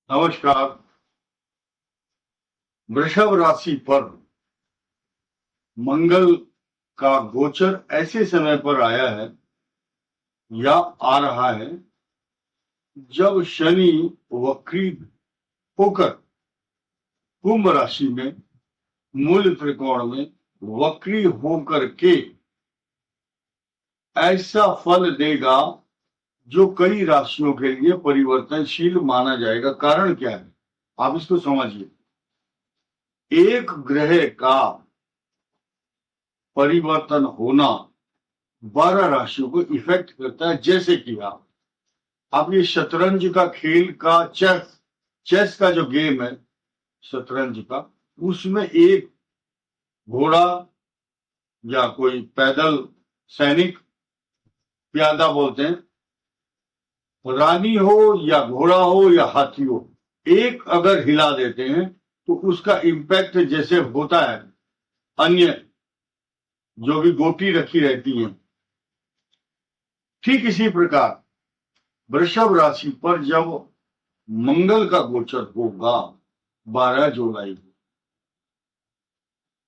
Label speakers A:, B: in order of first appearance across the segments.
A: नमस्कार। वृषभ राशि पर मंगल का गोचर ऐसे समय पर आया है या आ रहा है जब शनि वक्री होकर कुंभ राशि में मूल त्रिकोण में वक्री होकर के ऐसा फल देगा जो कई राशियों के लिए परिवर्तनशील माना जाएगा। कारण क्या है, आप इसको समझिए। एक ग्रह का परिवर्तन होना 12 राशियों को इफेक्ट करता है। जैसे कि आप ये शतरंज का खेल का चेस का जो गेम है शतरंज का, उसमें एक घोड़ा या कोई पैदल सैनिक, प्यादा बोलते हैं, रानी हो या घोड़ा हो या हाथी हो, एक अगर हिला देते हैं तो उसका इम्पैक्ट जैसे होता है अन्य जो भी गोटी रखी रहती है, ठीक इसी प्रकार वृषभ राशि पर जब मंगल का गोचर होगा 12 जुलाई को,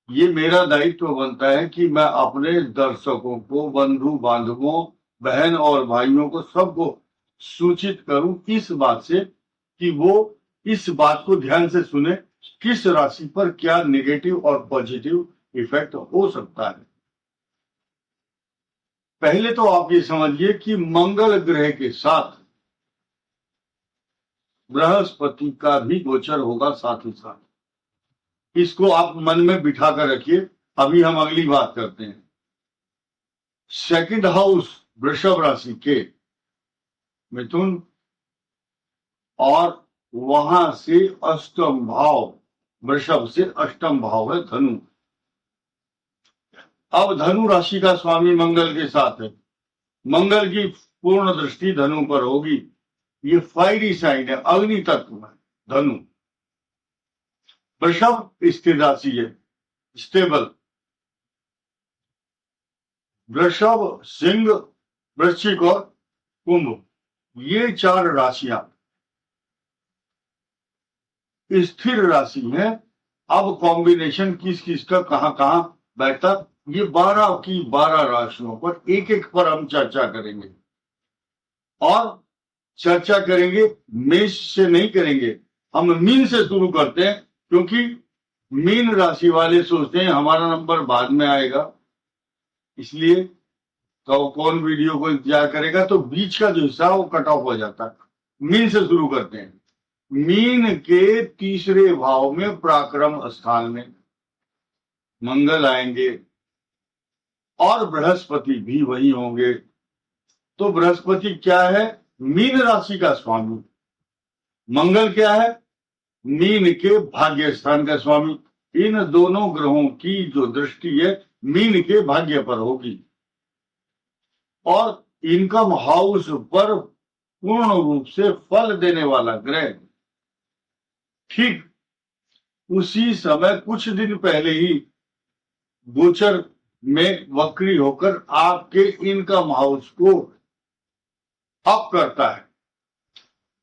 A: ये मेरा दायित्व बनता है कि मैं अपने दर्शकों को, बंधु बांधवों, बहन और भाइयों को, सबको सूचित करूं इस बात से कि वो इस बात को ध्यान से सुने, किस राशि पर क्या नेगेटिव और पॉजिटिव इफेक्ट हो सकता है। पहले तो आप ये समझिए कि मंगल ग्रह के साथ बृहस्पति का भी गोचर होगा साथ ही साथ। इसको आप मन में बिठा कर रखिए। अभी हम अगली बात करते हैं। सेकंड हाउस वृषभ राशि के मिथुन, और वहां से अष्टम भाव, वृषभ से अष्टम भाव है धनु। अब धनु राशि का स्वामी मंगल के साथ है, मंगल की पूर्ण दृष्टि धनु पर होगी। ये फायरी साइन है, अग्नि तत्व है धनु। वृषभ स्थिर राशि है, स्टेबल। वृषभ, सिंह, वृश्चिक और कुंभ, ये 4 राशियां स्थिर राशि है। अब कॉम्बिनेशन किस किस का कहां कहां बैठता, ये 12 की 12 राशियों पर एक एक पर हम चर्चा करेंगे। और चर्चा करेंगे, मेष से नहीं करेंगे, हम मीन से शुरू करते हैं, क्योंकि मीन राशि वाले सोचते हैं हमारा नंबर बाद में आएगा, इसलिए कौन वीडियो को इंतजार करेगा, तो बीच का जो हिस्सा वो कट ऑफ हो जाता है। मीन से शुरू करते हैं। मीन के तीसरे भाव में पराक्रम स्थान में मंगल आएंगे और बृहस्पति भी वही होंगे। तो बृहस्पति क्या है, मीन राशि का स्वामी। मंगल क्या है, मीन के भाग्य स्थान का स्वामी। इन दोनों ग्रहों की जो दृष्टि है मीन के भाग्य पर होगी और इनकम हाउस पर पूर्ण रूप से फल देने वाला ग्रह ठीक उसी समय कुछ दिन पहले ही गोचर में वक्री होकर आपके इनकम हाउस को अप करता है,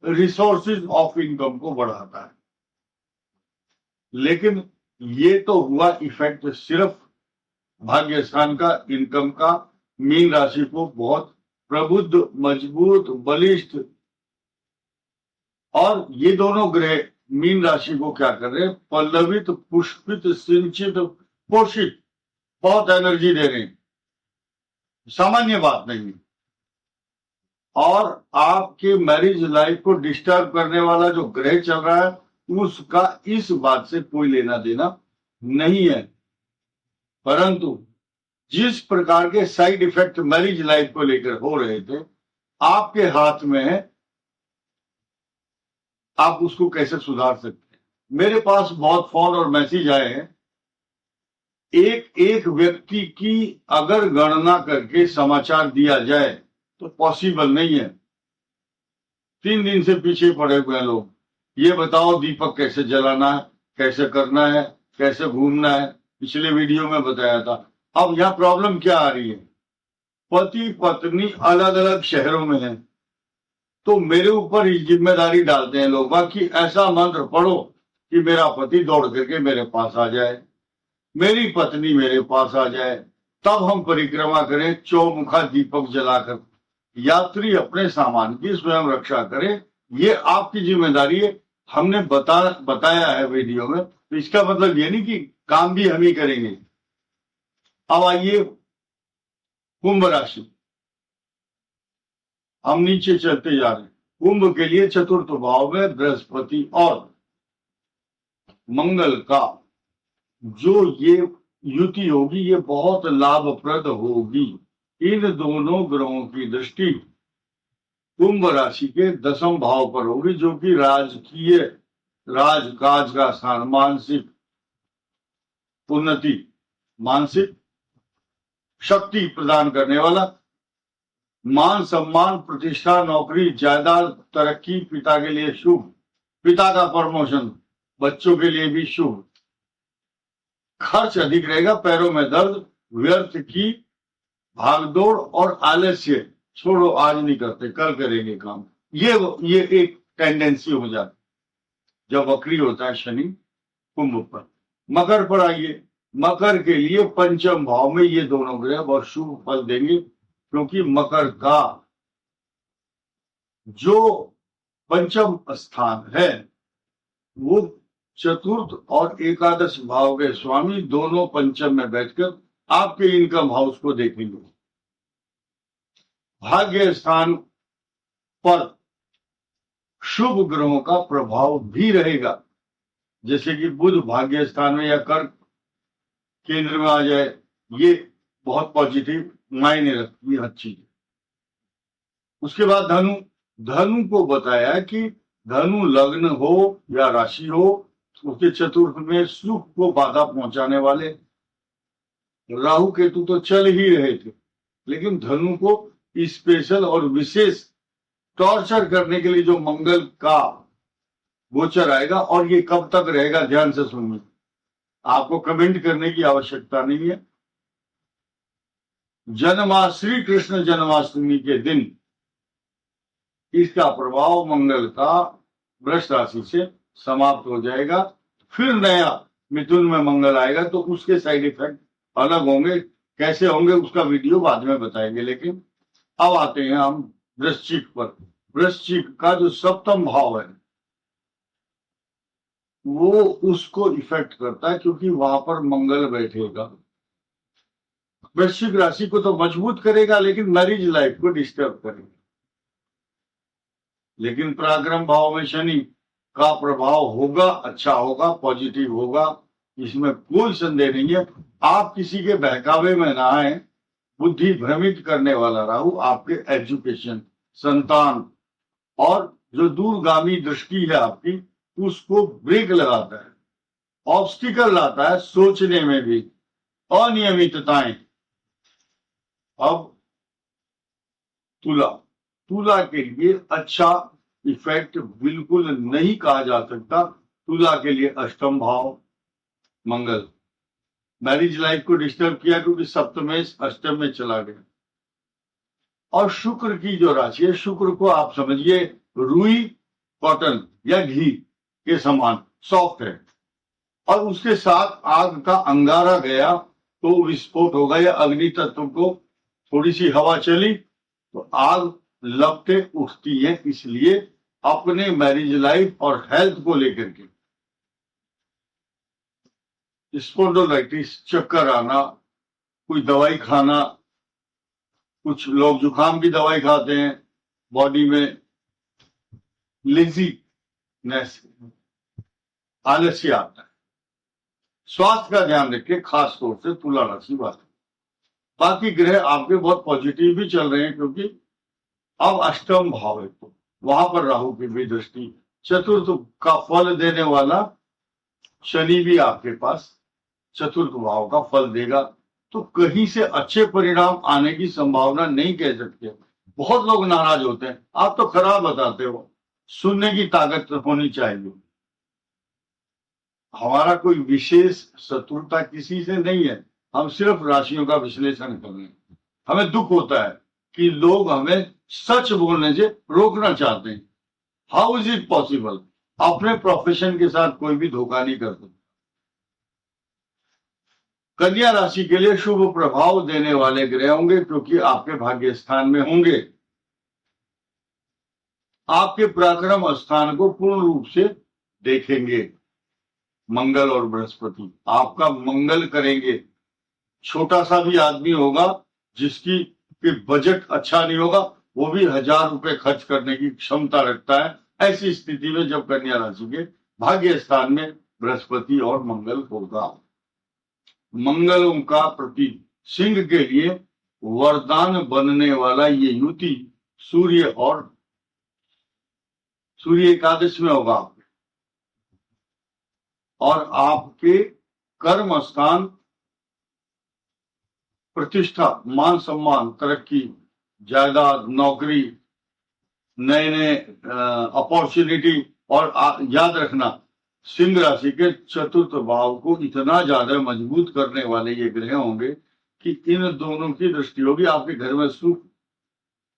A: रिसोर्सेज ऑफ इनकम को बढ़ाता है। लेकिन ये तो हुआ इफेक्ट सिर्फ भाग्य स्थान का, इनकम का। मीन राशि को बहुत प्रबुद्ध, मजबूत, बलिष्ठ, और ये दोनों ग्रह मीन राशि को क्या कर रहे हैं, पल्लवित, पुष्पित, सिंचित, पोषित, बहुत एनर्जी दे रहे हैं, सामान्य बात नहीं। और आपके मैरिज लाइफ को डिस्टर्ब करने वाला जो ग्रह चल रहा है उसका इस बात से कोई लेना देना नहीं है। परंतु जिस प्रकार के साइड इफेक्ट मैरिज लाइफ को लेकर हो रहे थे, आपके हाथ में है, आप उसको कैसे सुधार सकते हैं। मेरे पास बहुत फोन और मैसेज आए हैं। एक एक व्यक्ति की अगर गणना करके समाचार दिया जाए तो पॉसिबल नहीं है। 3 दिन से पीछे पड़े हुए लोग, ये बताओ दीपक कैसे जलाना है, कैसे करना है, कैसे घूमना है, पिछले वीडियो में बताया था। अब यहाँ प्रॉब्लम क्या आ रही है, पति पत्नी अलग अलग शहरों में हैं, तो मेरे ऊपर ही जिम्मेदारी डालते हैं लोग बाकी ऐसा मंत्र पढ़ो कि मेरा पति दौड़ करके मेरे पास आ जाए, मेरी पत्नी मेरे पास आ जाए, तब हम परिक्रमा करें चौमुखा दीपक जलाकर। यात्री अपने सामान की स्वयं रक्षा करे, ये आपकी जिम्मेदारी है। हमने बताया है वीडियो में, तो इसका मतलब ये नहीं कि काम भी हम ही करेंगे। अब आइए कुंभ राशि, हम नीचे चलते जा रहे हैं। कुंभ के लिए चतुर्थ भाव में बृहस्पति और मंगल का जो ये युति होगी, ये बहुत लाभप्रद होगी। इन दोनों ग्रहों की दृष्टि कुंभ राशि के 10वें भाव पर होगी, जो कि राजकीय राजकाज का स्थान, मानसिक उन्नति, मानसिक शक्ति प्रदान करने वाला, मान सम्मान प्रतिष्ठा नौकरी जायदाद तरक्की, पिता के लिए शुभ, पिता का प्रमोशन, बच्चों के लिए भी शुभ। खर्च अधिक रहेगा, पैरों में दर्द, व्यर्थ की भागदौड़ और आलस्य, छोड़ो आज नहीं करते कल करेंगे काम, ये एक टेंडेंसी हो जाती जब वक्री होता है शनि कुंभ पर। मकर पर आइए, मकर के लिए पंचम भाव में ये दोनों ग्रह बहुत शुभ फल देंगे, क्योंकि मकर का जो पंचम स्थान है वो चतुर्थ और एकादश भाव के स्वामी दोनों पंचम में बैठकर आपके इनकम हाउस को देखेंगे। भाग्य स्थान पर शुभ ग्रहों का प्रभाव भी रहेगा, जैसे कि बुध भाग्य स्थान में या कर्क केंद्र में आ जाए, ये बहुत पॉजिटिव मायने रखती है अच्छी। उसके बाद धनु, धनु को बताया कि धनु लग्न हो या राशि हो, उसके चतुर्थ में सुख को बाधा पहुंचाने वाले राहु केतु तो चल ही रहे थे, लेकिन धनु को स्पेशल और विशेष टॉर्चर करने के लिए जो मंगल का गोचर आएगा, और ये कब तक रहेगा ध्यान से सुनिए, आपको कमेंट करने की आवश्यकता नहीं है। श्री कृष्ण जन्माष्टमी के दिन इसका प्रभाव मंगल का वृष राशि से समाप्त हो जाएगा, फिर नया मिथुन में मंगल आएगा, तो उसके साइड इफेक्ट अलग होंगे, कैसे होंगे उसका वीडियो बाद में बताएंगे। लेकिन अब आते हैं हम वृश्चिक पर। वृश्चिक का जो सप्तम भाव है वो उसको इफेक्ट करता है, क्योंकि वहां पर मंगल बैठेगा। वृश्चिक राशि को तो मजबूत करेगा, लेकिन मैरिज लाइफ को डिस्टर्ब करेगा। लेकिन पराक्रम भाव में शनि का प्रभाव होगा, अच्छा होगा, पॉजिटिव होगा, इसमें कोई संदेह नहीं है। आप किसी के बहकावे में ना आए। बुद्धि भ्रमित करने वाला राहु आपके एजुकेशन, संतान और जो दूरगामी दृष्टि है आपकी, उसको ब्रेक लगाता है, ऑब्स्टिकल लाता है, सोचने में भी अनियमितताएं। अब तुला, तुला के लिए अच्छा इफेक्ट बिल्कुल नहीं कहा जा सकता। तुला के लिए अष्टम भाव मंगल मैरिज लाइफ को डिस्टर्ब किया, क्योंकि सप्तमेश अष्टम में चला गया। और शुक्र की जो राशि है, शुक्र को आप समझिए रुई कॉटन या घी के समान सॉफ्ट है, और उसके साथ आग का अंगारा गया तो विस्फोट होगा, या अग्नि तत्व को थोड़ी सी हवा चली तो आग लपटे उठती है। इसलिए अपने मैरिज लाइफ और हेल्थ को लेकर के स्पॉन्डिलाइटिस, चक्कर आना, कोई दवाई खाना, कुछ लोग जुकाम की दवाई खाते हैं, बॉडी में लेजीनेस, आलस्य आता है। स्वास्थ्य का ध्यान रखिए, खास तौर से तुला राशि वाले। बाकी ग्रह आपके बहुत पॉजिटिव भी चल रहे हैं, क्योंकि अब अष्टम भाव है, तो वहां पर राहु की भी दृष्टि, चतुर्थ का फल देने वाला शनि भी आपके पास चतुर्थ भाव का फल देगा। तो कहीं से अच्छे परिणाम आने की संभावना नहीं कह सकते। बहुत लोग नाराज होते हैं, आप तो खराब बताते हो, सुनने की ताकत होनी चाहिए। हमारा कोई विशेष शत्रुता किसी से नहीं है, हम सिर्फ राशियों का विश्लेषण कर रहे हैं। हमें दुख होता है कि लोग हमें सच बोलने से रोकना चाहते हैं। How is it possible? अपने प्रोफेशन के साथ कोई भी धोखा नहीं कर सकता। कन्या राशि के लिए शुभ प्रभाव देने वाले ग्रह होंगे क्योंकि आपके भाग्य स्थान में होंगे। आपके पराक्रम स्थान को पूर्ण रूप से देखेंगे। मंगल और बृहस्पति आपका मंगल करेंगे। छोटा सा भी आदमी होगा जिसकी बजट अच्छा नहीं होगा, वो भी 1000 रुपए खर्च करने की क्षमता रखता है। ऐसी स्थिति में जब कन्या राशि के भाग्य स्थान में बृहस्पति और मंगल होगा। मंगलों का प्रतीक सिंह के लिए वरदान बनने वाला ये युति सूर्य एकादश में होगा और आपके कर्म स्थान, प्रतिष्ठा, मान सम्मान, तरक्की, जायदाद, नौकरी, नए नए अपॉर्चुनिटी। और याद रखना सिंह राशि के चतुर्थ भाव को इतना ज्यादा मजबूत करने वाले ये ग्रह होंगे कि इन दोनों की दृष्टि होगी। आपके घर में सुख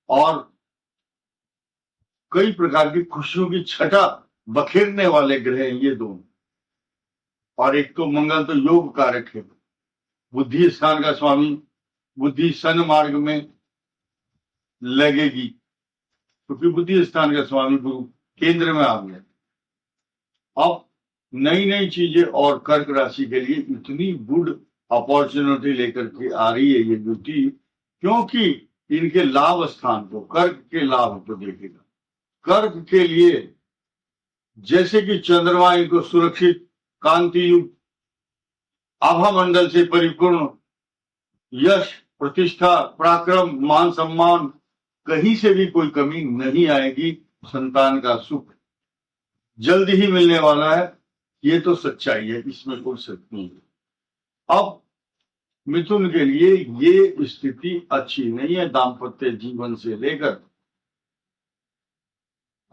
A: और कई प्रकार की खुशियों की छटा बखेरने वाले ग्रह हैं ये दोनों। और एक तो मंगल तो योग कारक है, बुद्धि स्थान का स्वामी, बुद्धि सन मार्ग में लगेगी क्योंकि बुद्धि स्थान का स्वामी गुरु केंद्र में आ गया। अब नई नई चीजें और कर्क राशि के लिए इतनी गुड अपॉर्चुनिटी लेकर के आ रही है ये युति, क्योंकि इनके लाभ स्थान को, कर्क के लाभ को देखेगा। कर्क के लिए जैसे कि चंद्रमा इनको सुरक्षित, कांति युक्त, आभा मंडल से परिपूर्ण, यश, प्रतिष्ठा, पराक्रम, मान सम्मान, कहीं से भी कोई कमी नहीं आएगी। संतान का सुख जल्दी ही मिलने वाला है, ये तो सच्चाई है, इसमें कोई शक नहीं है। अब मिथुन के लिए ये स्थिति अच्छी नहीं है। दाम्पत्य जीवन से लेकर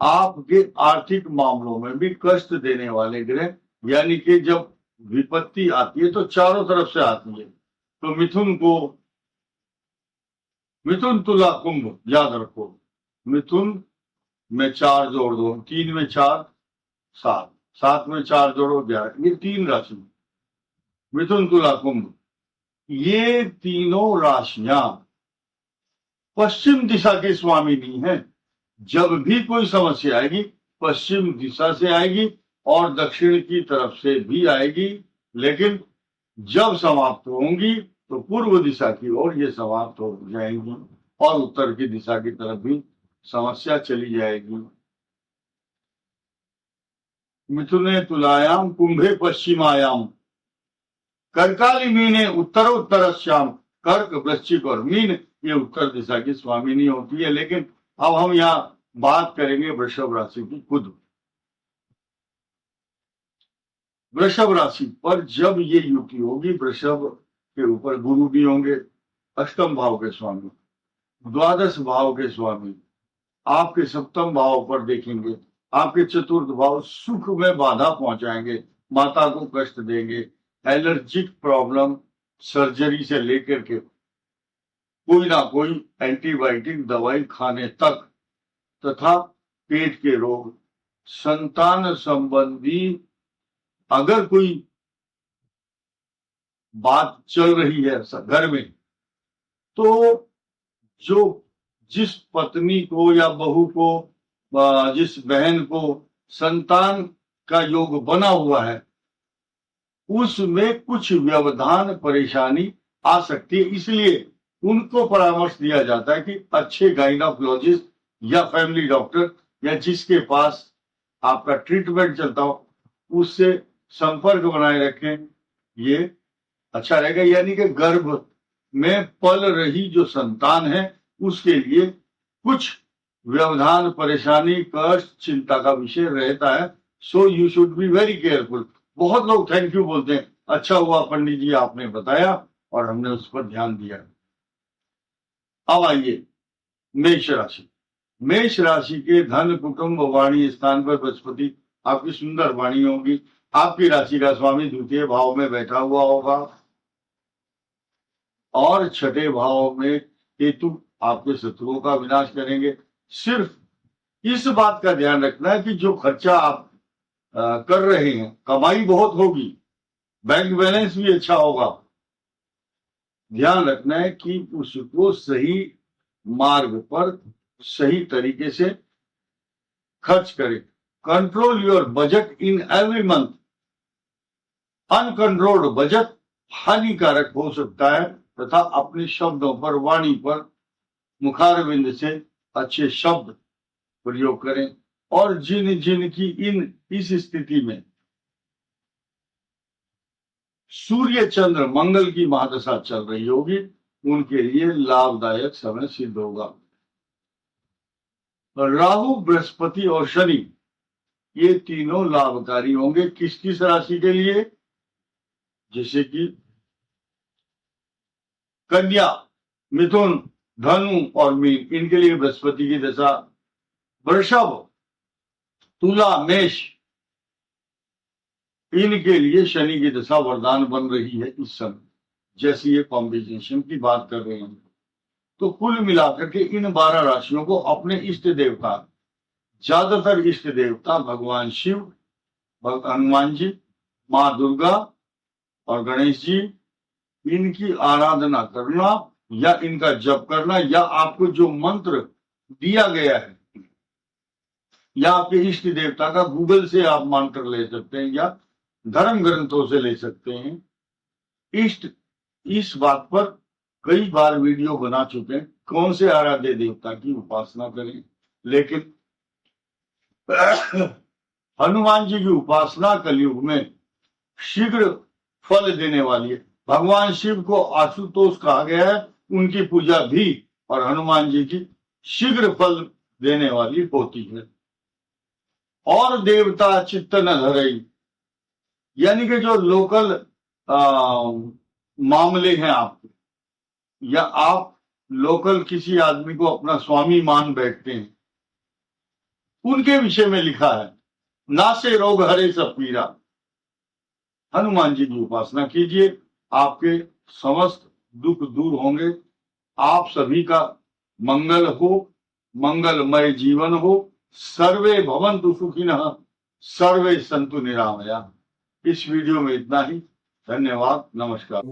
A: आपके आर्थिक मामलों में भी कष्ट देने वाले ग्रह, यानी कि जब विपत्ति आती है तो चारों तरफ से आती है। तो मिथुन तुला कुंभ याद रखो। मिथुन में 4 जोड़ दो, 3 में 4 7, 7 में 4 जोड़ो 11, ये 3 राशि। मिथुन तुला कुंभ ये तीनों राशियां पश्चिम दिशा की स्वामिनी है। जब भी कोई समस्या आएगी पश्चिम दिशा से आएगी और दक्षिण की तरफ से भी आएगी, लेकिन जब समाप्त होंगी तो पूर्व दिशा की ओर ये समाप्त हो जाएंगी और उत्तर की दिशा की तरफ भी समस्या चली जाएगी। मिथुने तुलायाम कुंभे पश्चिमायाम कर्काली मीने उत्तरोत्तरश्याम। कर्क, वृश्चिक और मीन ये उत्तर दिशा की स्वामिनी होती है। लेकिन अब हम यहाँ बात करेंगे वृषभ राशि की खुद। वृषभ राशि पर जब ये युति होगी, वृषभ के ऊपर गुरु भी होंगे, अष्टम भाव के स्वामी, द्वादश भाव के स्वामी, आपके सप्तम भाव पर देखेंगे। आपके चतुर्थ भाव सुख में बाधा पहुंचाएंगे, माता को कष्ट देंगे, एलर्जिक प्रॉब्लम, सर्जरी से लेकर के कोई ना कोई एंटीबायोटिक दवाई खाने तक, तथा पेट के रोग, संतान संबंधी अगर कोई बात चल रही है घर में, तो जिस पत्नी को या बहू को, जिस बहन को संतान का योग बना हुआ है, उसमें कुछ व्यवधान, परेशानी आ सकती है। इसलिए उनको परामर्श दिया जाता है कि अच्छे गाइनोकोलॉजिस्ट या फैमिली डॉक्टर या जिसके पास आपका ट्रीटमेंट चलता हो उससे संपर्क बनाए रखें, ये अच्छा रहेगा। यानी कि गर्भ में पल रही जो संतान है उसके लिए कुछ व्यवधान, परेशानी, कष्ट, चिंता का विषय रहता है। So you should be very careful. बहुत लोग थैंक यू बोलते हैं, अच्छा हुआ पंडित जी आपने बताया और हमने उस पर ध्यान दिया। अब आइए मेष राशि। मेष राशि के धन, कुटुंब, वाणी स्थान पर बृहस्पति आपकी सुंदर वाणी होगी। आपकी राशि का स्वामी द्वितीय भाव में बैठा हुआ होगा। और छठे भाव में केतु आपके शत्रुओं का विनाश करेंगे। सिर्फ इस बात का ध्यान रखना है कि जो खर्चा आप कर रहे हैं, कमाई बहुत होगी, बैंक बैलेंस भी अच्छा होगा, ध्यान रखना है कि उसको सही मार्ग पर सही तरीके से खर्च करें। Control your budget in every month. Uncontrolled budget हानिकारक हो सकता है तथा अपने शब्दों पर, वाणी पर मुखारविंद से अच्छे शब्द प्रयोग करें। और जिन जिन की इस स्थिति में सूर्य चंद्र मंगल की महादशा चल रही होगी, उनके लिए लाभदायक समय सिद्ध होगा। राहु, बृहस्पति और शनि ये तीनों लाभकारी होंगे। किस किस राशि के लिए? जैसे कि कन्या, मिथुन, धनु और मीन, इनके लिए बृहस्पति की दशा। वृषभ, तुला, मेष, इनके लिए शनि की दशा वरदान बन रही है इस समय, जैसे ये कॉम्बिनेशन की बात कर रहे हैं। तो कुल मिलाकर के इन 12 राशियों को अपने इष्ट देवता, ज्यादातर इष्ट देवता भगवान शिव, हनुमान जी, माँ दुर्गा और गणेश जी, इनकी आराधना करना या इनका जप करना, या आपको जो मंत्र दिया गया है या आपके इष्ट देवता का गूगल से आप मंत्र ले सकते हैं या धर्म ग्रंथों से ले सकते हैं। इस बात पर कई बार वीडियो बना चुके हैं, कौन से आराध्य देवता की उपासना करें, लेकिन हनुमान जी की उपासना कलयुग में शीघ्र फल देने वाली है। भगवान शिव को आशुतोष कहा गया है, उनकी पूजा भी और हनुमान जी की शीघ्र फल देने वाली होती है। और देवता चित्त न धरई, यानी कि जो लोकल मामले हैं आपके, या आप लोकल किसी आदमी को अपना स्वामी मान बैठते हैं, उनके विषय में लिखा है, नासे रोग हरे सब पीरा। हनुमान जी की उपासना कीजिए, आपके समस्त दुख दूर होंगे, आप सभी का मंगल हो, मंगलमय जीवन हो। सर्वे भवन्तु सुखिनः, सर्वे सन्तु निरामया। इस वीडियो में इतना ही। धन्यवाद, नमस्कार।